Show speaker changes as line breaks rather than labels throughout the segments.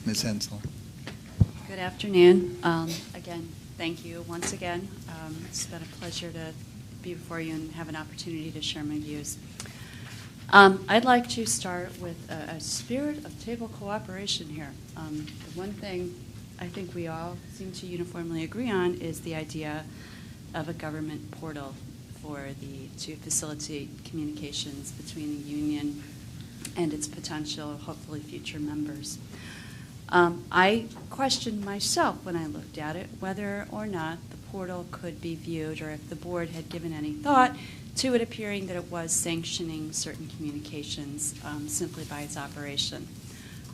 Ms. Hensel.
Good afternoon. Again, thank you once again. It's been a pleasure to be before you and have an opportunity to share my views. I'd like to start with a spirit of table cooperation here. The one thing I think we all seem to uniformly agree on is the idea of a government portal to facilitate communications between the union and its potential, hopefully, future members. I questioned myself when I looked at it whether or not the portal could be viewed, or if the board had given any thought to it appearing that it was sanctioning certain communications simply by its operation.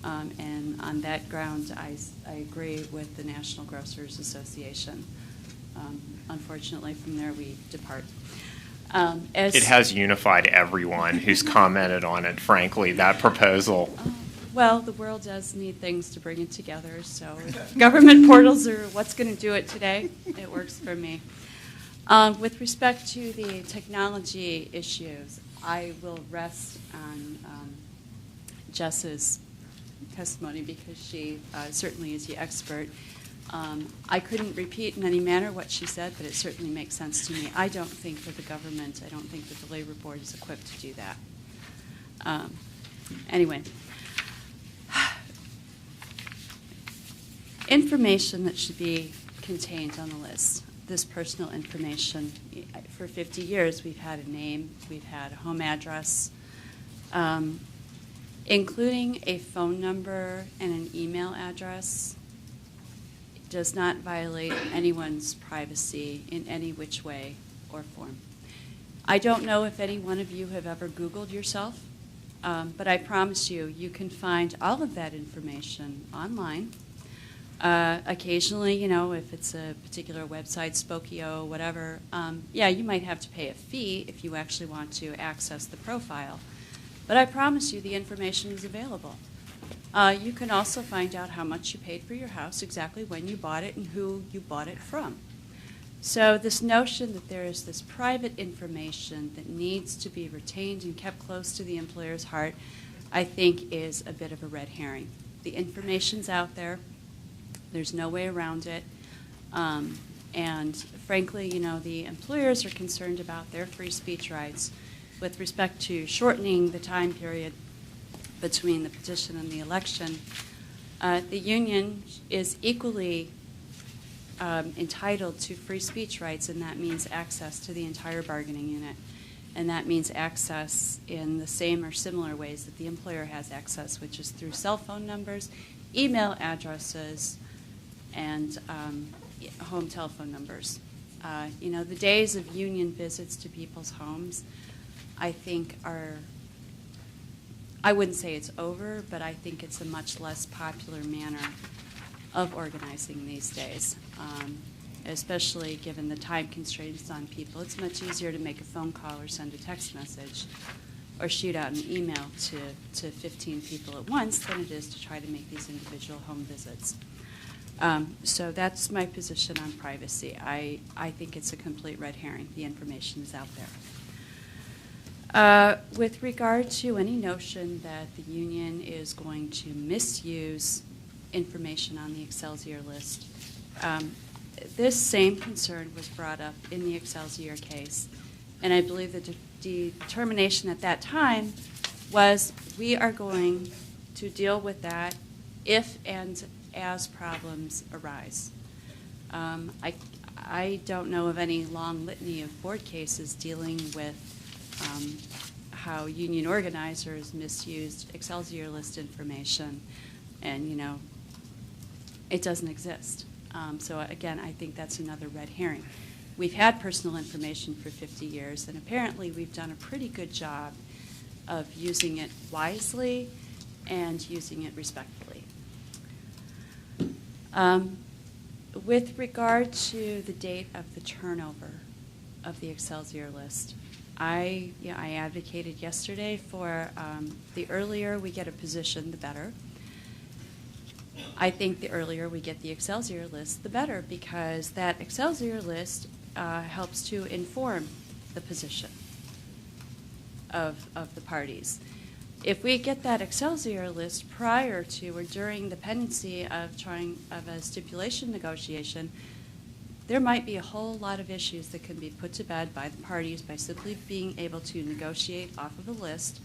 And on that ground, I agree with the National Grocers Association. Unfortunately, from there we depart.
It has unified everyone who's commented on it, frankly, that proposal.
Well, the world does need things to bring it together, so if government portals are what's going to do it today, it works for me. With respect to the technology issues, I will rest on Jess's testimony because she certainly is the expert. I couldn't repeat in any manner what she said, but it certainly makes sense to me. I don't think that the Labor Board is equipped to do that. Anyway. Information that should be contained on the list, this personal information. For 50 years, we've had a name, we've had a home address, including a phone number and an email address. It does not violate anyone's privacy in any which way or form. I don't know if any one of you have ever Googled yourself, but I promise you, you can find all of that information online. Occasionally, if it's a particular website, Spokio, whatever, you might have to pay a fee if you actually want to access the profile. But I promise you the information is available. You can also find out how much you paid for your house, exactly when you bought it, and who you bought it from. So this notion that there is this private information that needs to be retained and kept close to the employer's heart, I think is a bit of a red herring. The information's out there. There's no way around it. And frankly, the employers are concerned about their free speech rights with respect to shortening the time period between the petition and the election. The union is equally entitled to free speech rights, and that means access to the entire bargaining unit. And that means access in the same or similar ways that the employer has access, which is through cell phone numbers, email addresses, and home telephone numbers. The days of union visits to people's homes, I think I wouldn't say it's over, but I think it's a much less popular manner of organizing these days, especially given the time constraints on people. It's much easier to make a phone call or send a text message or shoot out an email to 15 people at once than it is to try to make these individual home visits. So that's my position on privacy. I think it's a complete red herring. The information is out there. With regard to any notion that the union is going to misuse information on the Excelsior list, this same concern was brought up in the Excelsior case, and I believe the determination at that time was we are going to deal with that if and as problems arise. I don't know of any long litany of board cases dealing with how union organizers misused Excelsior list information, and it doesn't exist. So again, I think that's another red herring. We've had personal information for 50 years, and apparently we've done a pretty good job of using it wisely and using it respectfully. With regard to the date of the turnover of the Excelsior list, I advocated yesterday for the earlier we get a position, the better. I think the earlier we get the Excelsior list, the better, because that Excelsior list helps to inform the position of the parties. if we get that Excelsior list prior to or during the pendency of a stipulation negotiation, there might be a whole lot of issues that can be put to bed by the parties by simply being able to negotiate off of a list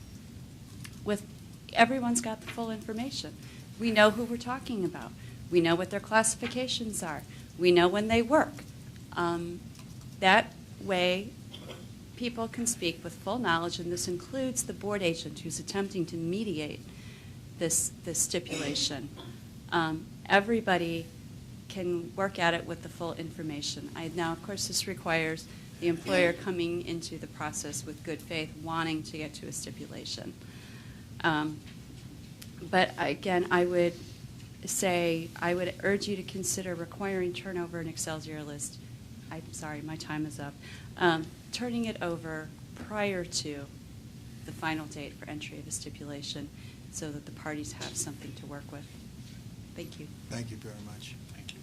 with everyone's got the full information. We know who we're talking about. We know what their classifications are. We know when they work. That way, people can speak with full knowledge, and this includes the board agent who's attempting to mediate this stipulation. Everybody can work at it with the full information. Now, of course, this requires the employer coming into the process with good faith, wanting to get to a stipulation. But again, I would urge you to consider requiring turnover an Excelsior list. I'm sorry, my time is up. Turning it over prior to the final date for entry of a stipulation so that the parties have something to work with. Thank you.
Thank you very much. Thank you.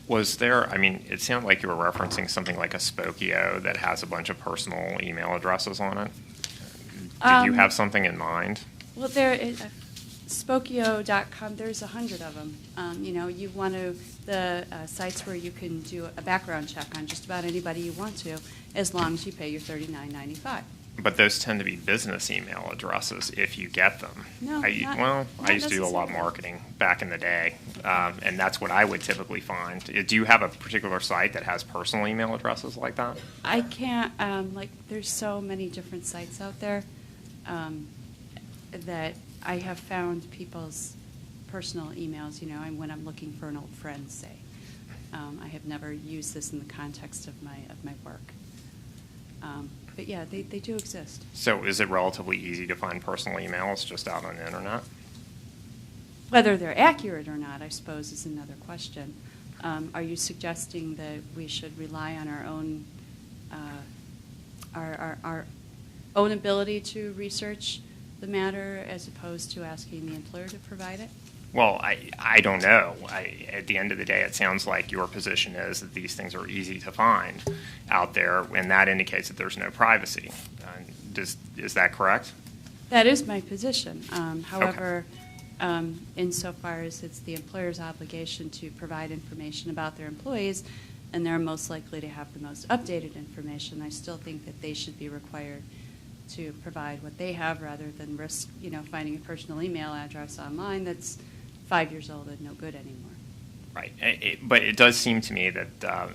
Was there, I mean, it sounded like you were referencing something like a Spokio that has a bunch of personal email addresses on it. Did you have something in mind?
Well, there is Spokio.com, there's 100 of them. You want the sites where you can do a background check on just about anybody you want to, as long as you pay your $39.95.
But those tend to be business email addresses if you get them.
No,
I used to do a lot of
necessarily.
marketing back in the day, and that's what I would typically find. Do you have a particular site that has personal email addresses like that?
I can't, there's so many different sites out there that I have found people's personal emails, when I'm looking for an old friend, say. I have never used this in the context of my work. But yeah, they do exist.
So is it relatively easy to find personal emails just out on the internet?
Whether they're accurate or not, I suppose, is another question. Are you suggesting that we should rely on our own our own ability to research the matter as opposed to asking the employer to provide it?
Well, I don't know. At the end of the day, it sounds like your position is that these things are easy to find out there, and that indicates that there's no privacy. Is that correct?
That is my position. However, insofar as it's the employer's obligation to provide information about their employees, and they're most likely to have the most updated information, I still think that they should be required to provide what they have rather than risk, finding a personal email address online that's 5 years old and no good anymore.
Right. But it does seem to me that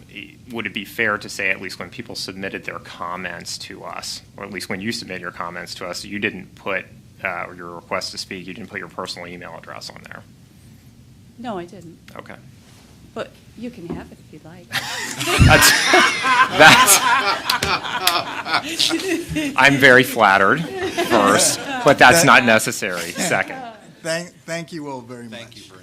would it be fair to say, at least when people submitted their comments to us, or at least when you submitted your comments to us, you didn't put, or your request to speak, you didn't put your personal email address on there?
No, I didn't.
Okay.
But you can have it if you'd like.
I'm very flattered, first, but that's not necessary, second.
Thank you all very much.
Thank you very much.